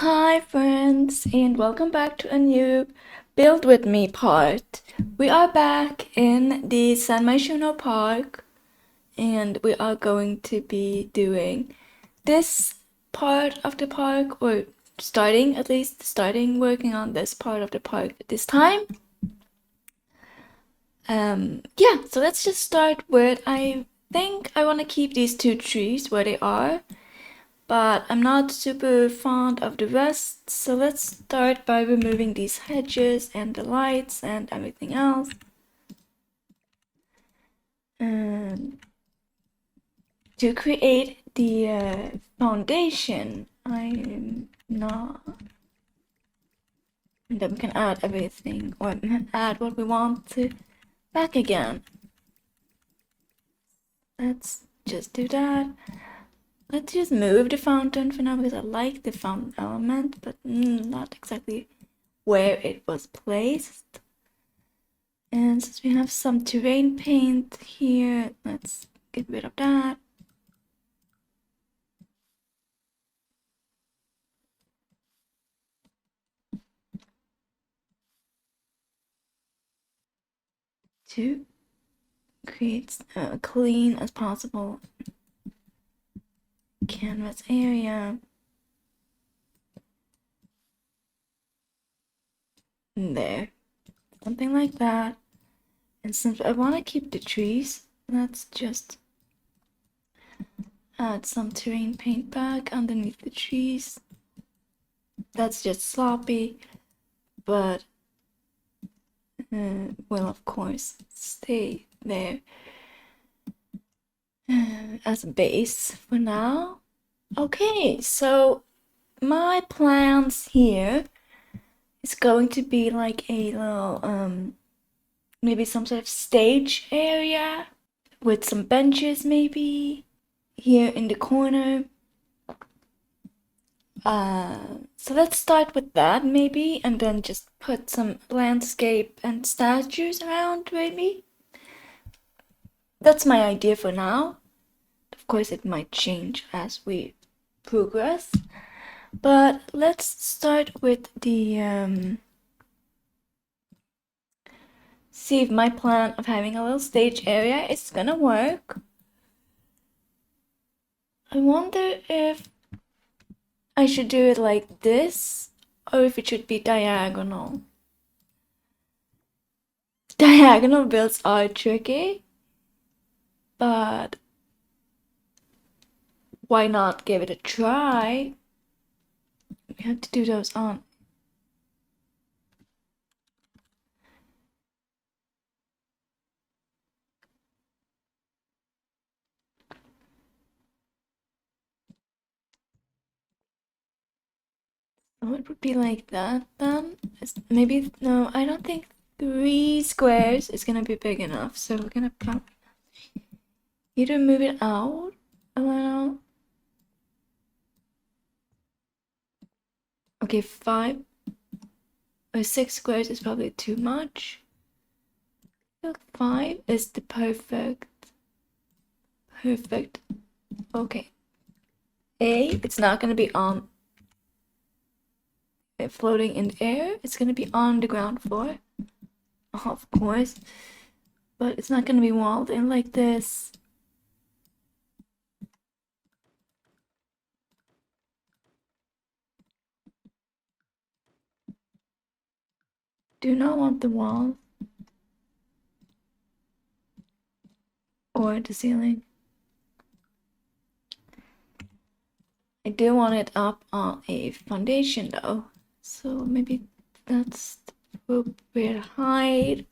Hi friends, and welcome back to a new Build With Me part. We are back in the San Myshuno park, and we are going to be doing this part of the park, or starting working on this part of the park this time. Yeah, so let's just start with, I think I want to keep these two trees where they are, but I'm not super fond of the rest, so let's start by removing these hedges and the lights and everything else. And to create the foundation, I'm not... And then we can add everything, or add what we want to back again. Let's just do that. Let's just move the fountain for now because I like the fountain element, but not exactly where it was placed. And since we have some terrain paint here, let's get rid of that. To create a clean as possible canvas area. There. Something like that. And since I want to keep the trees, let's just add some terrain paint back underneath the trees. That's just sloppy, but will of course stay there as a base for now. Okay, so my plans here is going to be like a little maybe some sort of stage area with some benches maybe here in the corner. So let's start with that maybe, and then just put some landscape and statues around maybe. That's my idea for now. Of course it might change as we progress, but let's start with the see if my plan of having a little stage area is gonna work. I wonder if I should do it like this, or if it should be diagonal. Diagonal builds are tricky, but why not give it a try? We have to do those on. Oh, it would be like that then. Maybe, no, I don't think 3 squares is gonna be big enough, so we're gonna probably either move it out a little. Okay, 5 or 6 squares is probably too much. I feel 5 is the perfect. Okay. It's not gonna be on floating in the air. It's gonna be on the ground floor, of course, but it's not gonna be walled in like this. Do not want the wall or the ceiling. I do want it up on a foundation though, so maybe that's the appropriate height.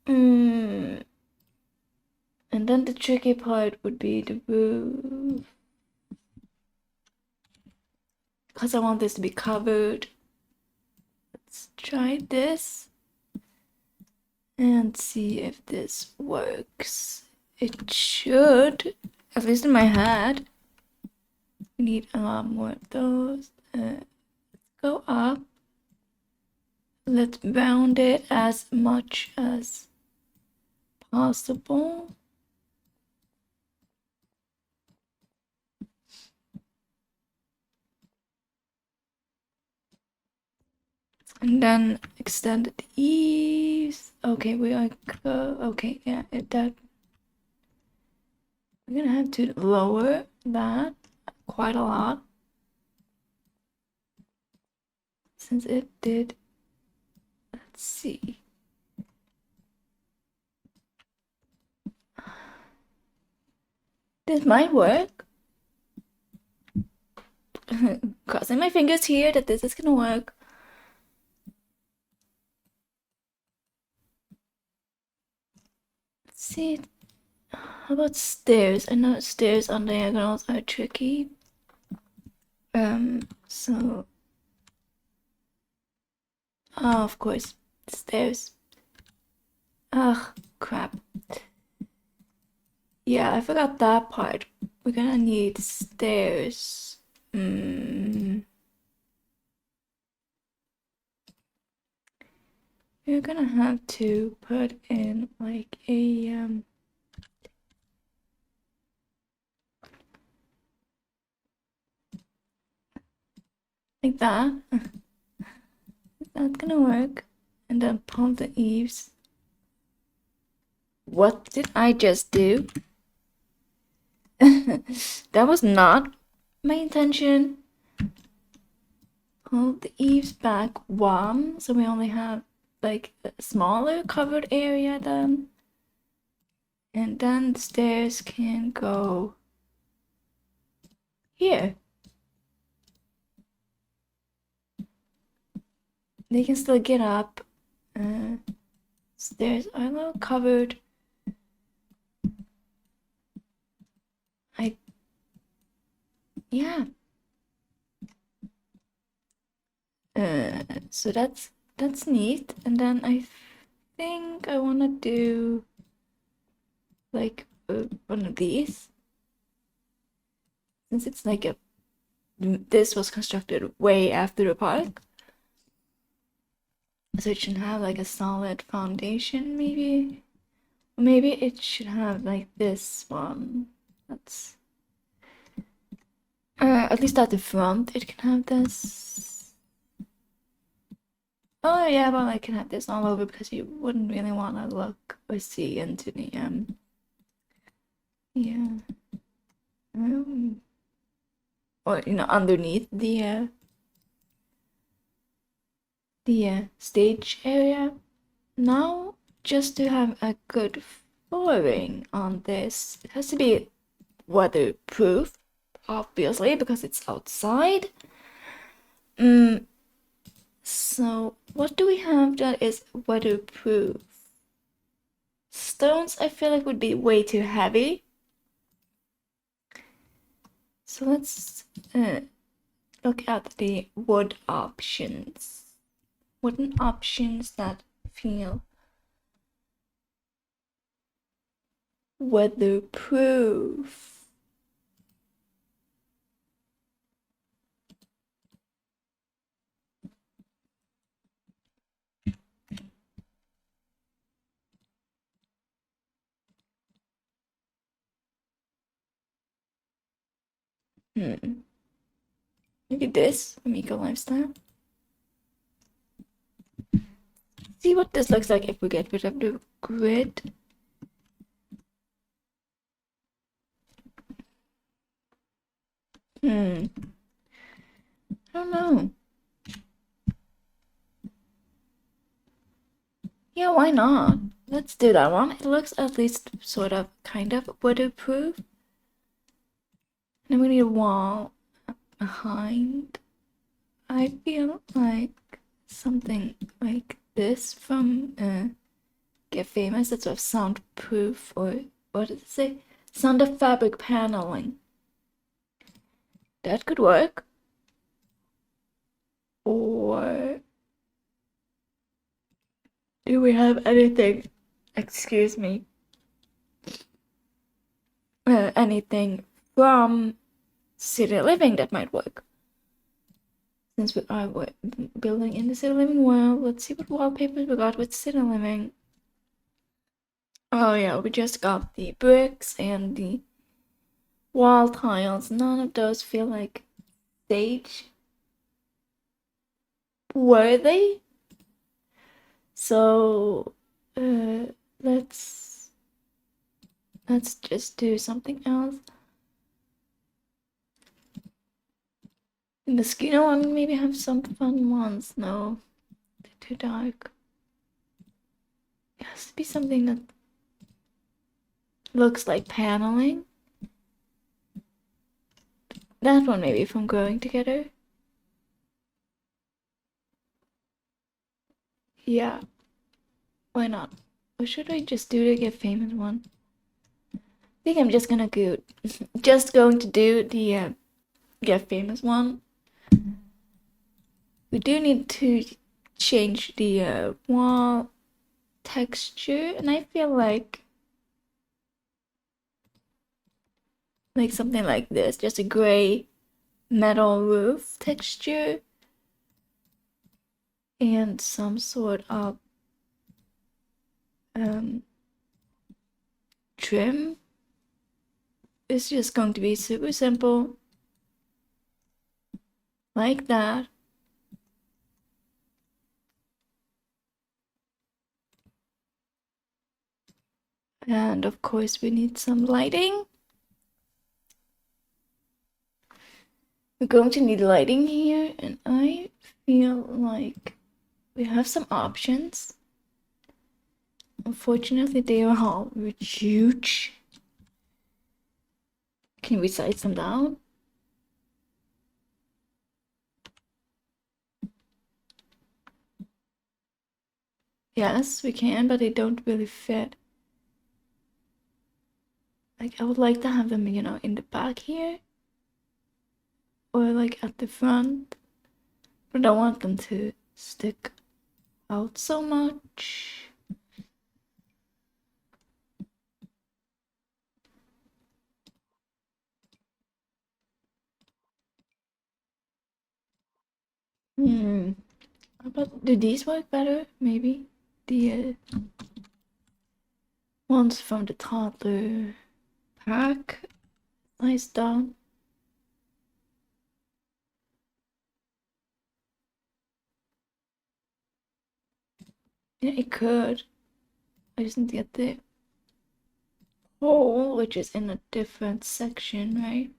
And then the tricky part would be the roof, because I want this to be covered. Let's try this and see if this works. It should, at least in my head. We need a lot more of those. Go up. Let's round it as much as possible. And then extended eaves. Okay, we are okay, yeah, that we're gonna have to lower that quite a lot since it did. Let's see. This might work. Crossing my fingers here that this is gonna work. Let's see. How about stairs? I know stairs on diagonals are tricky. So oh, of course, stairs. Ugh, crap. Yeah, I forgot that part. We're gonna need stairs. We're gonna have to put in like a like that. That's gonna work. And then pump the eaves. What did I just do? That was not my intention. Pull the eaves back one, so we only have like a smaller covered area then. And then the stairs can go here. They can still get up. Stairs are a little covered. Yeah. So that's neat. And then I think I want to do like one of these. Since it's like this was constructed way after the park. So it should have like a solid foundation, maybe. Or maybe it should have like this one. That's at least at the front it can have this. Oh yeah, well I can have this all over because you wouldn't really want to look or see into the yeah. Or underneath the stage area. Now, just to have a good flooring on this, it has to be weatherproof, obviously, because it's outside. So what do we have that is weatherproof? Stones, I feel like would be way too heavy. So let's look at the wood options. Wooden options that feel weatherproof. Maybe this, Amigo Lifestyle. See what this looks like if we get rid of the grid. I don't know. Yeah, why not? Let's do that one. It looks at least sort of kind of weatherproof. And we need a wall behind. I feel like something like this from Get Famous, that's sort of soundproof, or what does it say? Sound of fabric paneling. That could work. Or do we have anything? Excuse me. Anything from City Living that might work? Since we are building in the City Living world, let's see what wallpapers we got with City Living. Oh yeah, we just got the bricks and the wall tiles. None of those feel like stage worthy. So let's just do something else. The mosquito one, maybe have some fun ones. No, they're too dark. It has to be something that looks like paneling. That one maybe from Growing Together. Yeah, why not? Or should I just do the Get Famous one? I think I'm just gonna go, just going to do the Get Famous one. We do need to change the wall texture, and I feel like something like this, just a gray metal roof texture and some sort of trim. It's just going to be super simple, like that. And of course we need some lighting. We're going to need lighting here, and I feel like we have some options. Unfortunately, they are all huge. Can we size them down? Yes, we can, but they don't really fit. Like, I would like to have them, in the back here. Or like at the front. But I don't want them to stick out so much. But do these work better? Maybe the ones from the toddler pack. Nice down. Yeah, it could. I just need to get the hole, which is in a different section, right?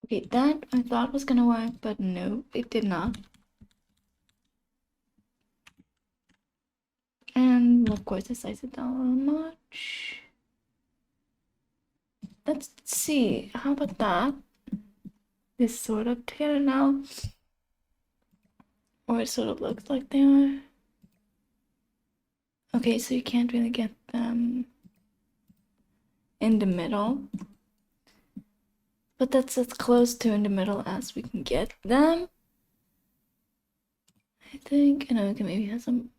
Okay, that I thought was gonna work, but no, it did not. And of course I sized it down a little much. Let's see, how about that? This sort of together now. Or it sort of looks like they are. Okay, so you can't really get them in the middle. But that's as close to in the middle as we can get them. I think, and we can maybe have some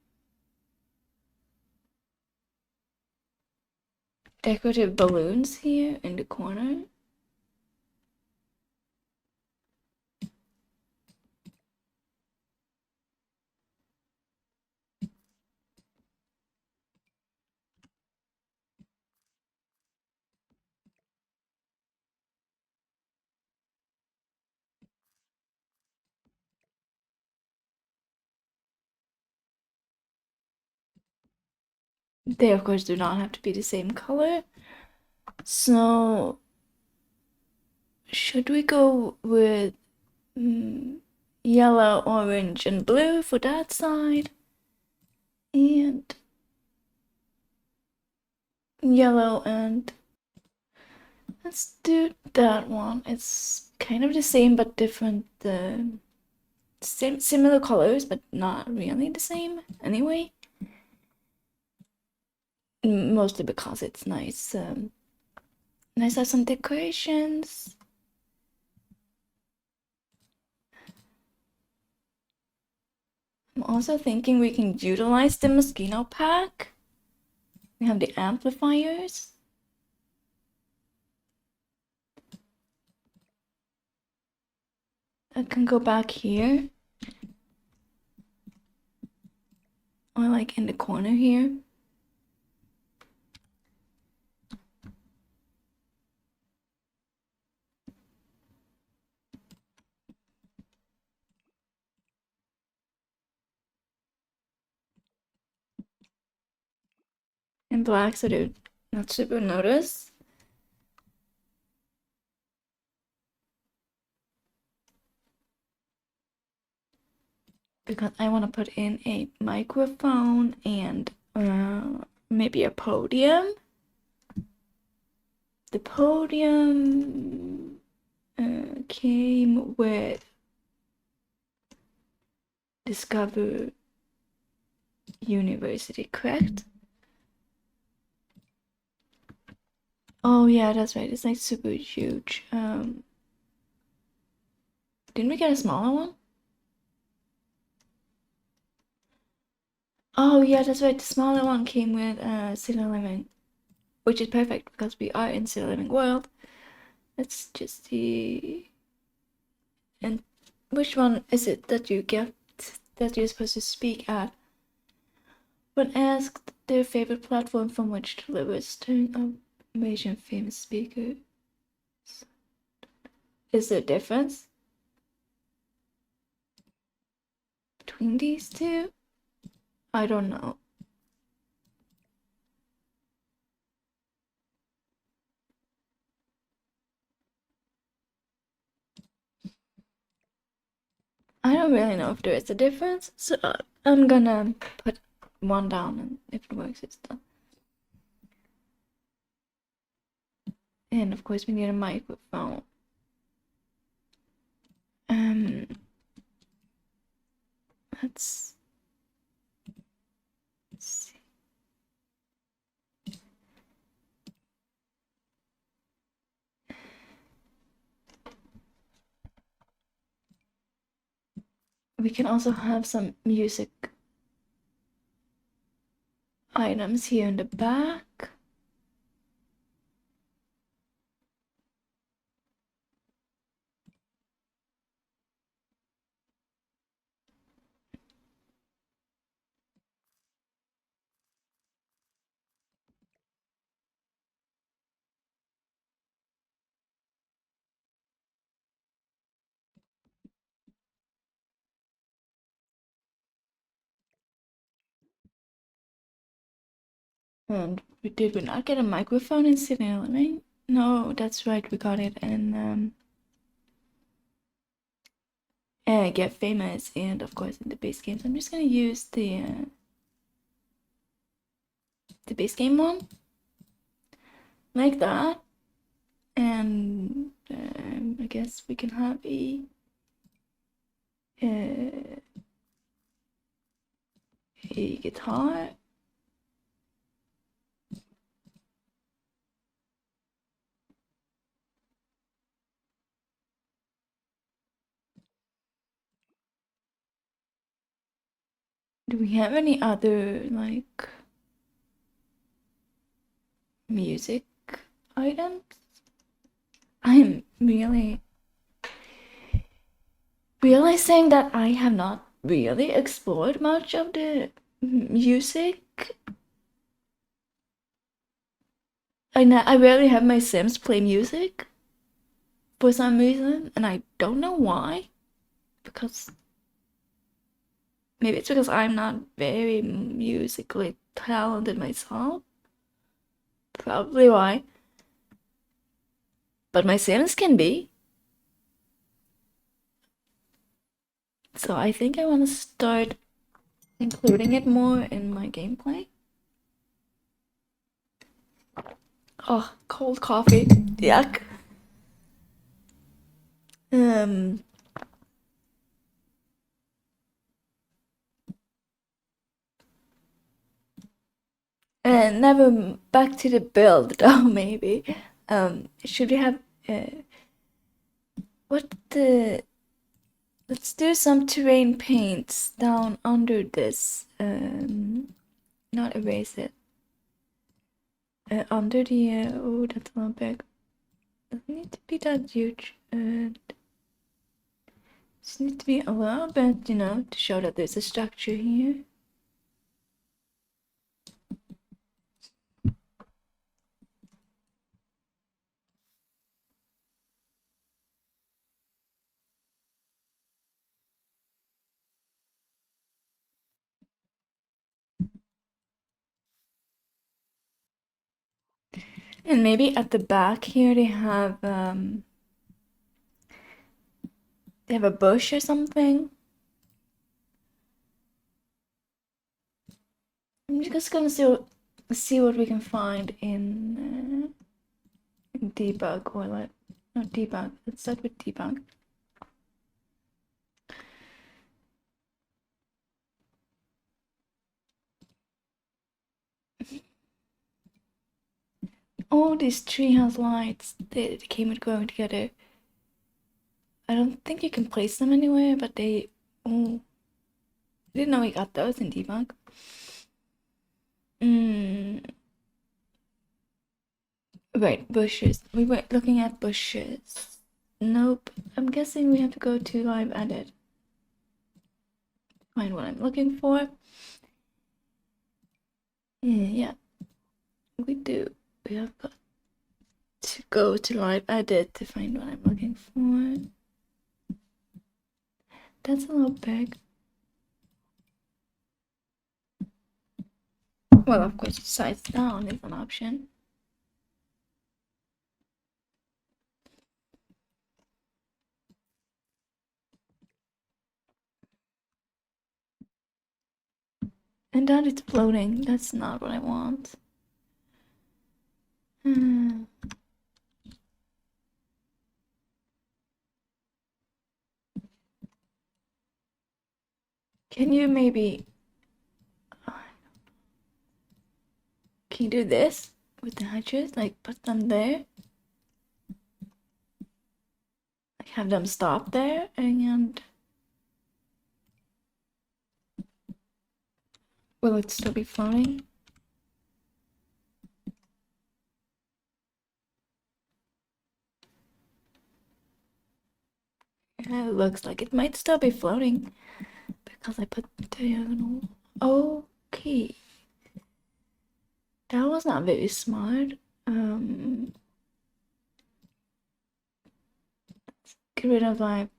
decorative balloons here in the corner. They, of course, do not have to be the same color. So, should we go with yellow, orange, and blue for that side? And yellow and... Let's do that one. It's kind of the same but different. Similar colors, but not really the same anyway. Mostly because it's nice. Nice to have some decorations. I'm also thinking we can utilize the Mosquito pack. We have the amplifiers. I can go back here. Or like in the corner here. In black so they're not super noticed. Because I want to put in a microphone and maybe a podium. The podium came with Discover University, correct? Oh yeah, that's right. It's like super huge. Didn't we get a smaller one? Oh yeah, that's right. The smaller one came with City Living, which is perfect because we are in City Living world. Let's just see. And which one is it that you get that you're supposed to speak at? When asked their favorite platform from which to deliver string Asian famous speaker, is there a difference between these two? I don't know. I don't really know if there is a difference, so I'm gonna put one down, and if it works, it's done. And of course, we need a microphone. Let's see. We can also have some music items here in the back. And did we not get a microphone in City Living? No, that's right, we got it in Get Famous and of course in the base games. I'm just gonna use the base game one like that, and I guess we can have a guitar. Do we have any other like music items? I'm really realizing that I have not really explored much of the music. I rarely have my Sims play music for some reason, and I don't know why. Because maybe it's because I'm not very musically talented myself. Probably why. But my Sims can be. So I think I want to start including it more in my gameplay. Oh, cold coffee. Yuck. And never back to the build though, maybe. Should we have what the let's do some terrain paints down under this. Not erase it. Under the oh, that's not big. Doesn't need to be that huge. Just need to be a little bit, you know, to show that there's a structure here. And maybe at the back here they have a bush or something. I'm just gonna see what we can find in debug, or like not debug. Let's start with debug. Oh, this tree has lights. They came and going together. I don't think you can place them anywhere, but they. Oh, I didn't know we got those in debug. Right, bushes. We were looking at bushes. Nope. I'm guessing we have to go to live edit. Find what I'm looking for. Yeah, we do. We have got to go to live edit to find what I'm looking for. That's a little big. Well, of course, size down is an option. And that it's floating. That's not what I want. Can you maybe... Can you do this with the hatches? Like, put them there? Like, have them stop there and... Will it still be floating? Yeah, it looks like it might still be floating because I put diagonal. Okay. That was not very smart. Get rid of my...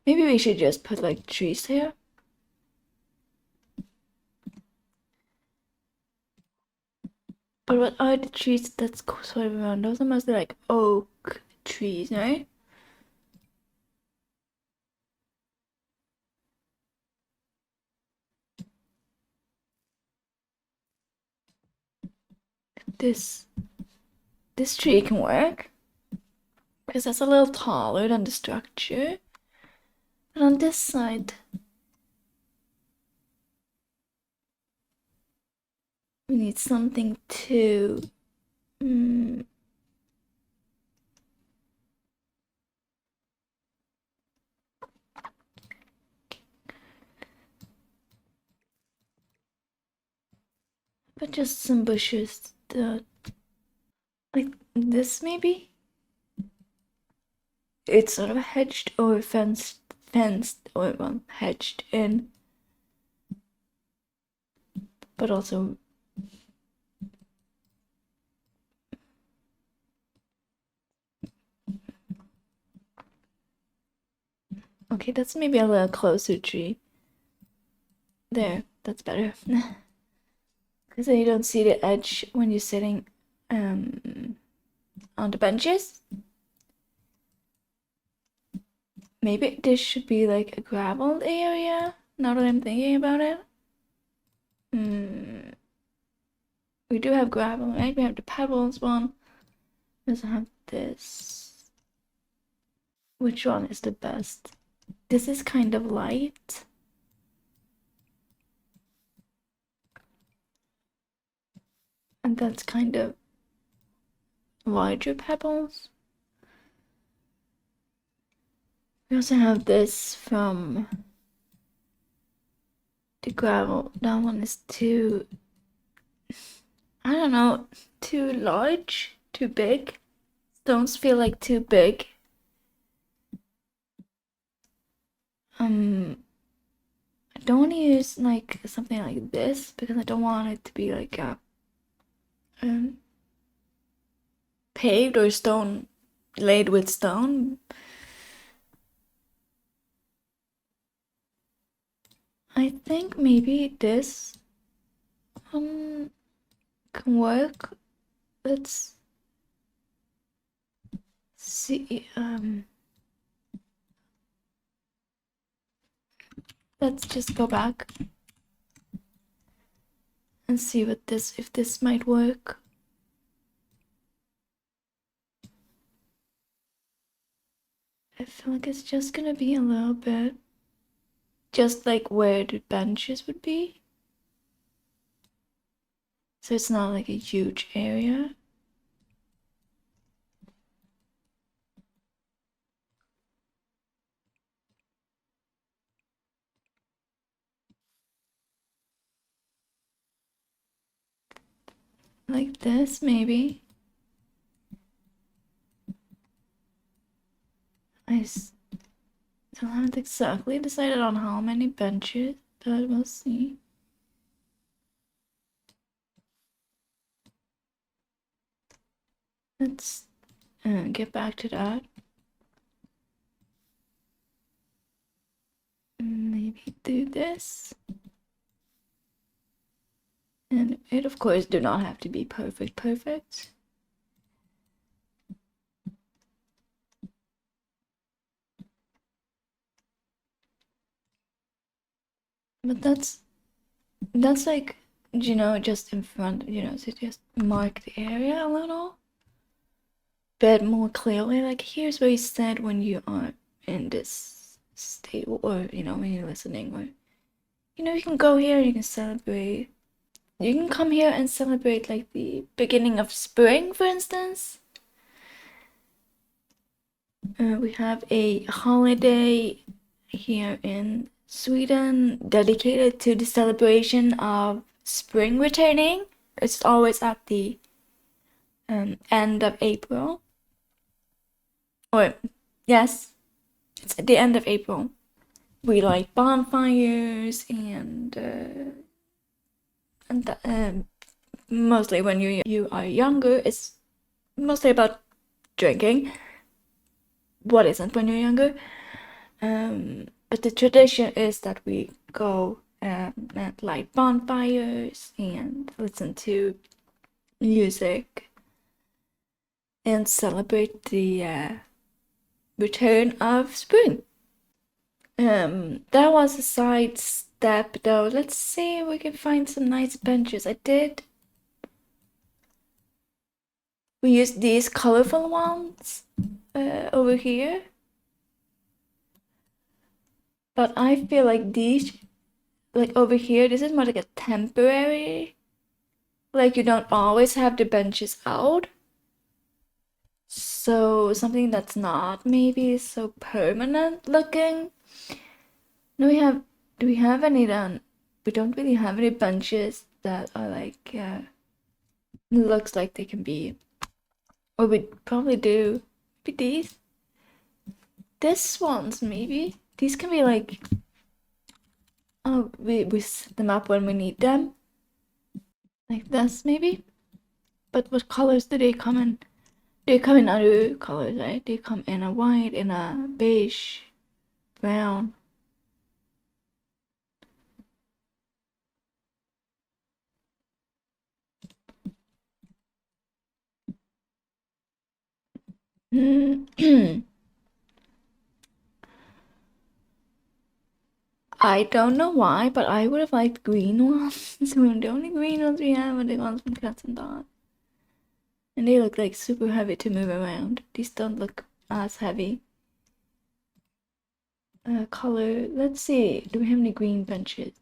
Maybe we should just put like trees here. But what are the trees that's sort of around? Those are mostly like oak trees, right? This tree can work because that's a little taller than the structure. But on this side, we need something to... But just some bushes. Like this, maybe? It's sort of hedged or fenced or well, hedged in. But also... Okay, that's maybe a little closer tree. There, that's better. Because then you don't see the edge when you're sitting on the benches. Maybe this should be like a graveled area, now that I'm thinking about it. We do have gravel, right? We have the pebbles one. We also have this. Which one is the best? This is kind of light. And that's kind of larger pebbles. We also have this from the gravel. That one is too, I don't know, too large, too big. Stones feel like too big. I don't want to use like something like this because I don't want it to be like paved or stone laid with stone. I think maybe this can work. Let's see. Let's just go back and see what this, if this might work. I feel like it's just gonna be a little bit just like where the benches would be. So it's not like a huge area. Like this, maybe. I still haven't exactly decided on how many benches, but we'll see. Let's get back to that. Maybe do this. And it, of course, do not have to be perfect. But that's like, you know, just in front, you know, to just mark the area a little bit more clearly. Like, here's where you stand when you are in this state, or, you know, when you're listening, or, you know, you can go here and you can celebrate. You can come here and celebrate, like, the beginning of spring, for instance. We have a holiday here in Sweden dedicated to the celebration of spring returning. It's always at the end of April. Or, yes, it's at the end of April. We light bonfires and mostly when you are younger, it's mostly about drinking. What isn't when you're younger? But the tradition is that we go and light bonfires and listen to music and celebrate the return of spring. That was a side step though. Let's see if we can find some nice benches. We used these colorful ones over here. But I feel like these, like over here, this is more like a temporary. Like you don't always have the benches out. So something that's not maybe so permanent looking. Do we have any then? We don't really have any benches that are like looks like they can be, or we probably do. Maybe these. This ones maybe. These can be like, oh, we set them up when we need them. Like this maybe. But what colors do they come in? They come in other colors, right? They come in a white, in a beige, brown. I don't know why, but I would have liked green ones. The only green ones we have are the ones from Cats and Dogs. And they look like super heavy to move around. These don't look as heavy. Color, let's see. Do we have any green benches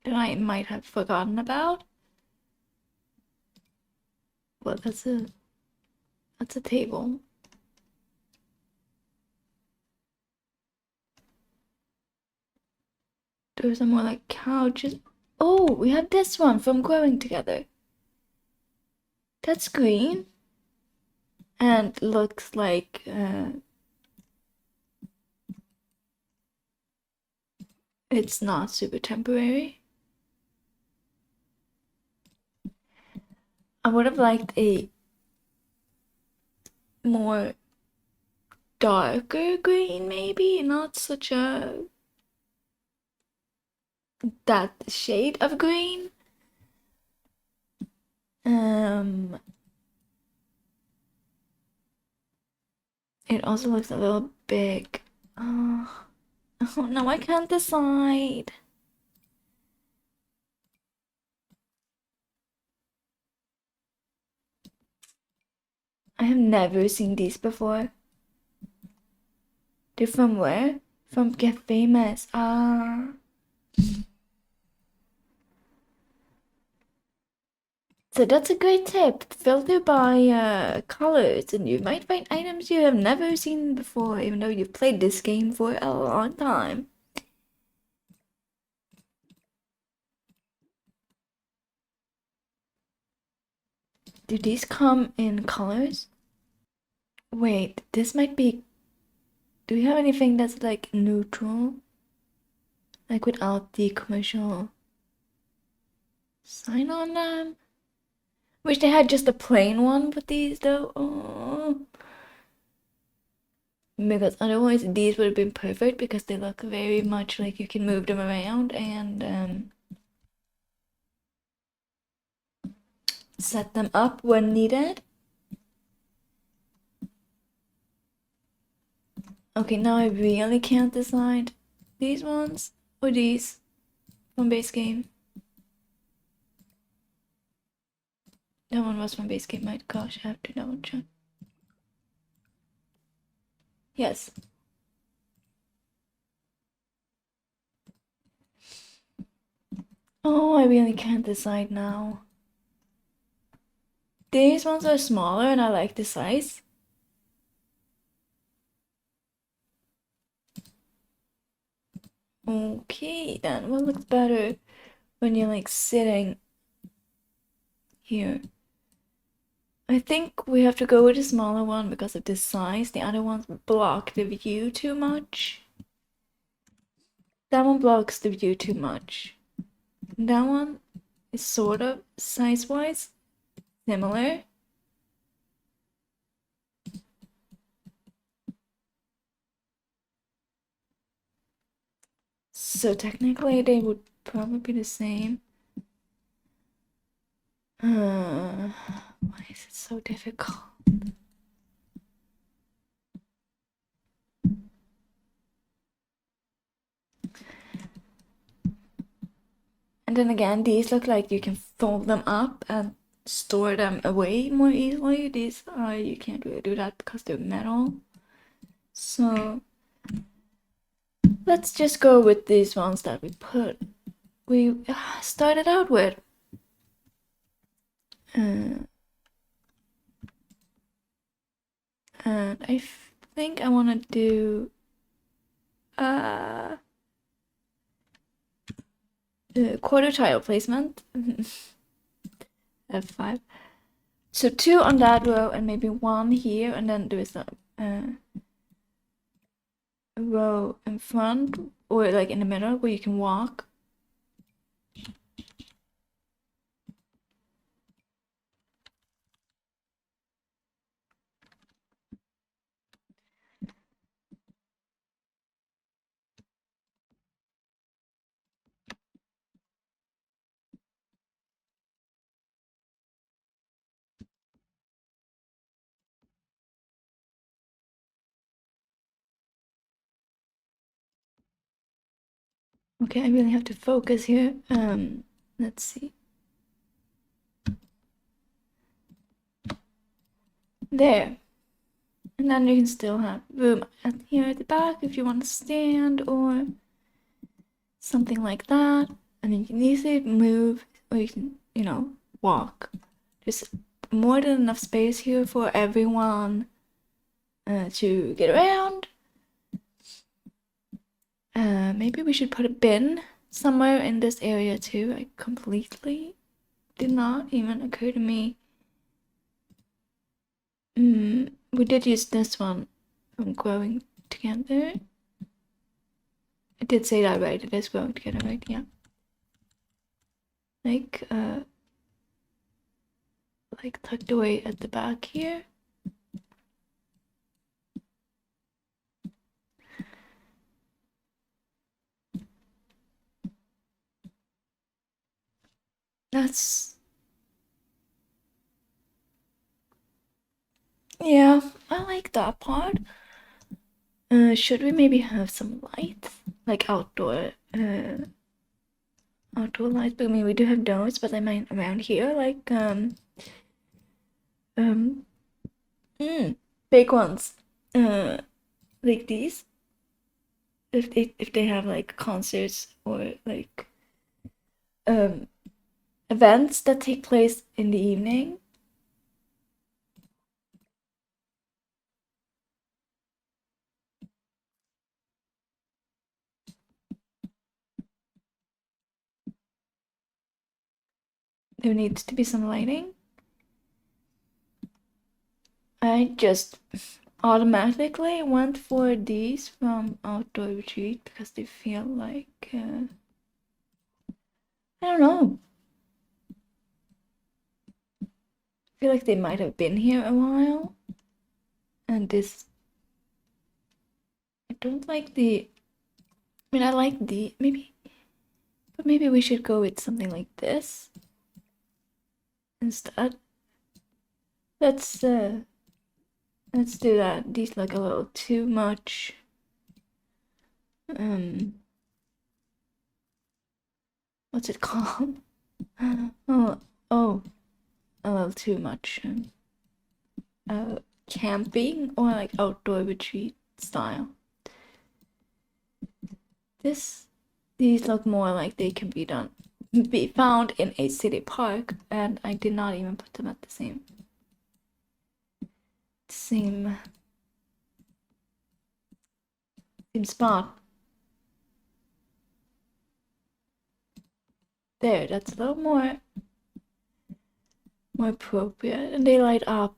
that I might have forgotten about? Well, that's a table. Those are more like couches. Oh, we have this one from Growing Together. That's green. And looks like it's not super temporary. I would have liked a more darker green, maybe, not such a that shade of green. It also looks a little big. Oh no, I can't decide. I have never seen these before. They're from where? From Get Famous. Ah. So that's a great tip. Filter by colors, and you might find items you have never seen before, even though you've played this game for a long time. Do these come in colors? Wait, this might be. Do we have anything that's like neutral? Like without the commercial sign on them? Wish they had just a plain one with these though. Oh. Because otherwise these would have been perfect because they look very much like you can move them around and set them up when needed. Okay, now I really can't decide. These ones or these from base game. That one was from base game. My gosh, I have to double check. Yes. Oh, I really can't decide now. These ones are smaller and I like the size. Okay, then what looks better when you're like sitting here? I think we have to go with the smaller one because of the size. The other ones block the view too much. That one blocks the view too much. That one is sort of size-wise similar. So technically they would probably be the same. Why is it so difficult? And then again, these look like you can fold them up and store them away more easily. These you can't really do that because they're metal. So let's just go with these ones that we started out with. And I think I want to do quarter tile placement. F5. So 2 on that row and maybe 1 here, and then there's a row in front or like in the middle where you can walk. Okay, I really have to focus here. Let's see. There. And then you can still have room here at the back if you want to stand or something like that. And then you can easily move or you can, walk. There's more than enough space here for everyone to get around. Maybe we should put a bin somewhere in this area too. I completely did not even occur to me. We did use this one from growing together. I did say that right, it is growing together, right? Yeah. Like tucked away at the back here. That's, yeah, I like that part. Should we maybe have some lights, like outdoor lights? But I mean, we do have those, but I mean around here, like um, big ones, like these. If they have like concerts or like events that take place in the evening. There needs to be some lighting. I just automatically went for these from Outdoor Retreat because they feel like I don't know. I feel like they might have been here a while. And this, I don't like the. I mean, I like the maybe, but maybe we should go with something like this instead. Let's do that. These look a little too much. What's it called? Oh, a little too much. Camping or like outdoor retreat style. These look more like they can be found in a city park, and I did not even put them at the same spot. There, that's a little more appropriate, and they light up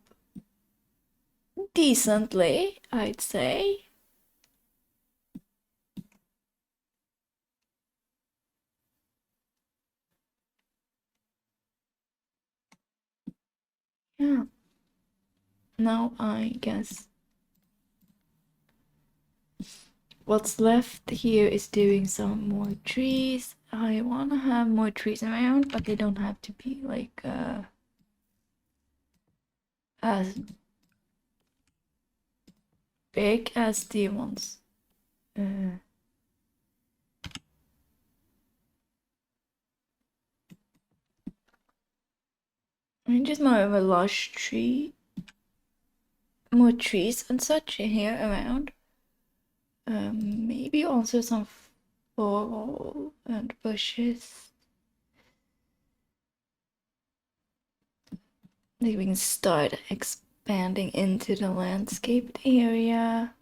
decently, I'd say. Yeah. Now I guess what's left here is doing some more trees. I want to have more trees around, but they don't have to be like as big as the ones. I mean, just more of a lush tree, more trees and such here around. Maybe also some floral and bushes. Maybe we can start expanding into the landscaped area.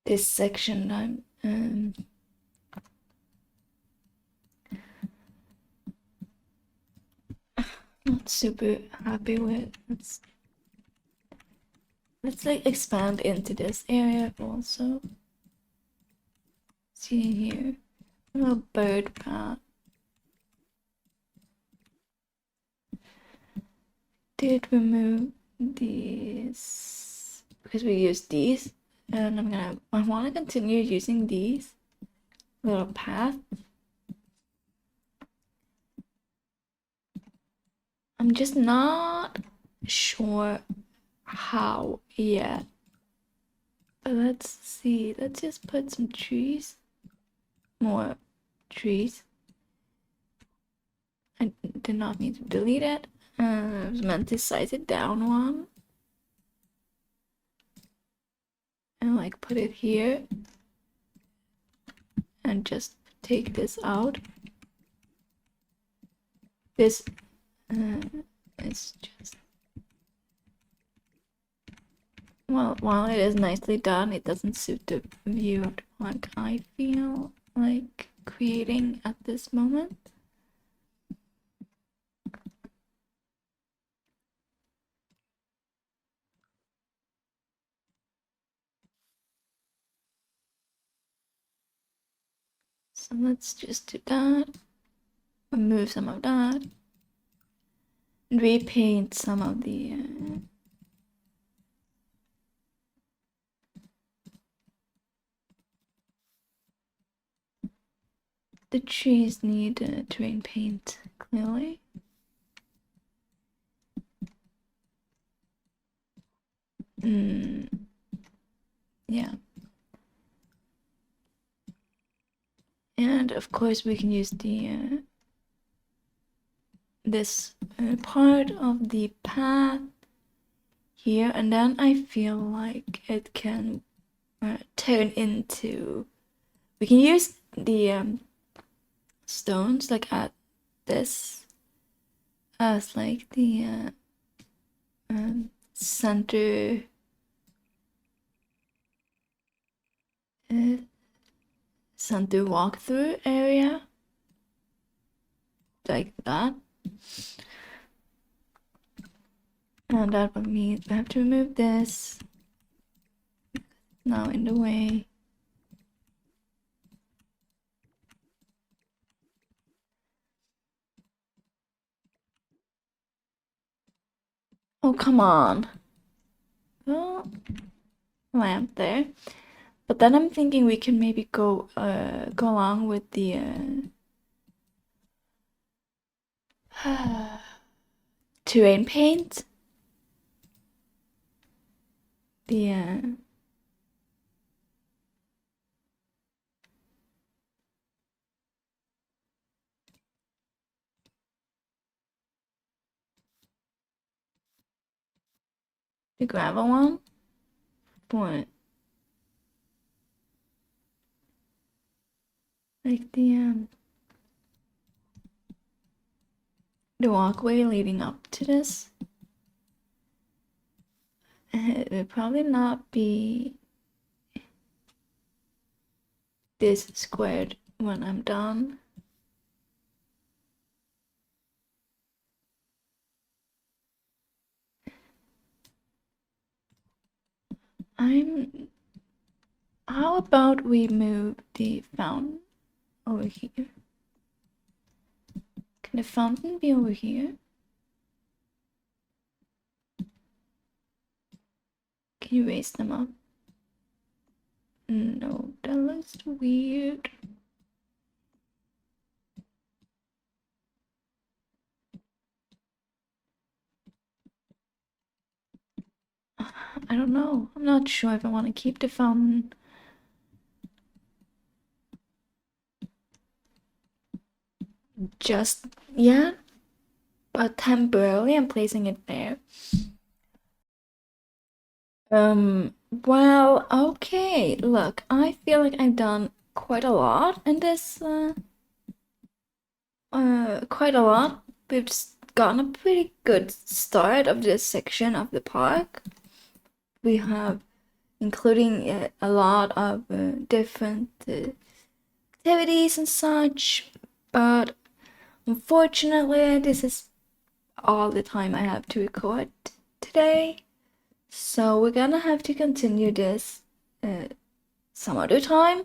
This section I'm not super happy with. Let's like expand into this area also. See here, a little bird path. Did remove these because we used these, and I want to continue using these little path. I'm just not sure how yet. But let's see. Let's just put some trees. More trees. I did not mean to delete it. I was meant to size it down one. And like put it here. And just take this out. This it's just, well, while it is nicely done, it doesn't suit the view of the park I feel like creating at this moment. So let's just do that, remove some of that, and repaint some of the trees need terrain paint, clearly. Yeah. And of course we can use the this part of the path here, and then I feel like it can turn into, we can use the stones like at this as like the center center walkthrough area, like that. And that would mean we have to remove this. Now in the way. Oh, come on. Well, lamp there. But then I'm thinking we can maybe go along with the terrain paint. The gravel one. What? Like the walkway leading up to this. It will probably not be this squared when I'm done. How about we move the fountain over here? Can the fountain be over here? Can you raise them up? No, that looks weird. I don't know. I'm not sure if I want to keep the fountain. Just yet, but temporarily I'm placing it there. Well, okay. Look, I feel like I've done quite a lot in this, quite a lot. We've just gotten a pretty good start of this section of the park. We have, including a lot of different activities and such, but unfortunately, this is all the time I have to record today. So we're gonna have to continue this some other time.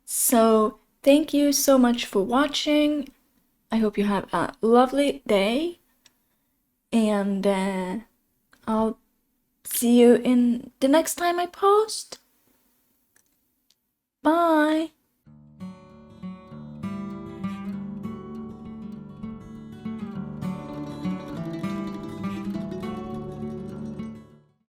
So thank you so much for watching. I hope you have a lovely day, and I'll see you in the next time I post. Bye.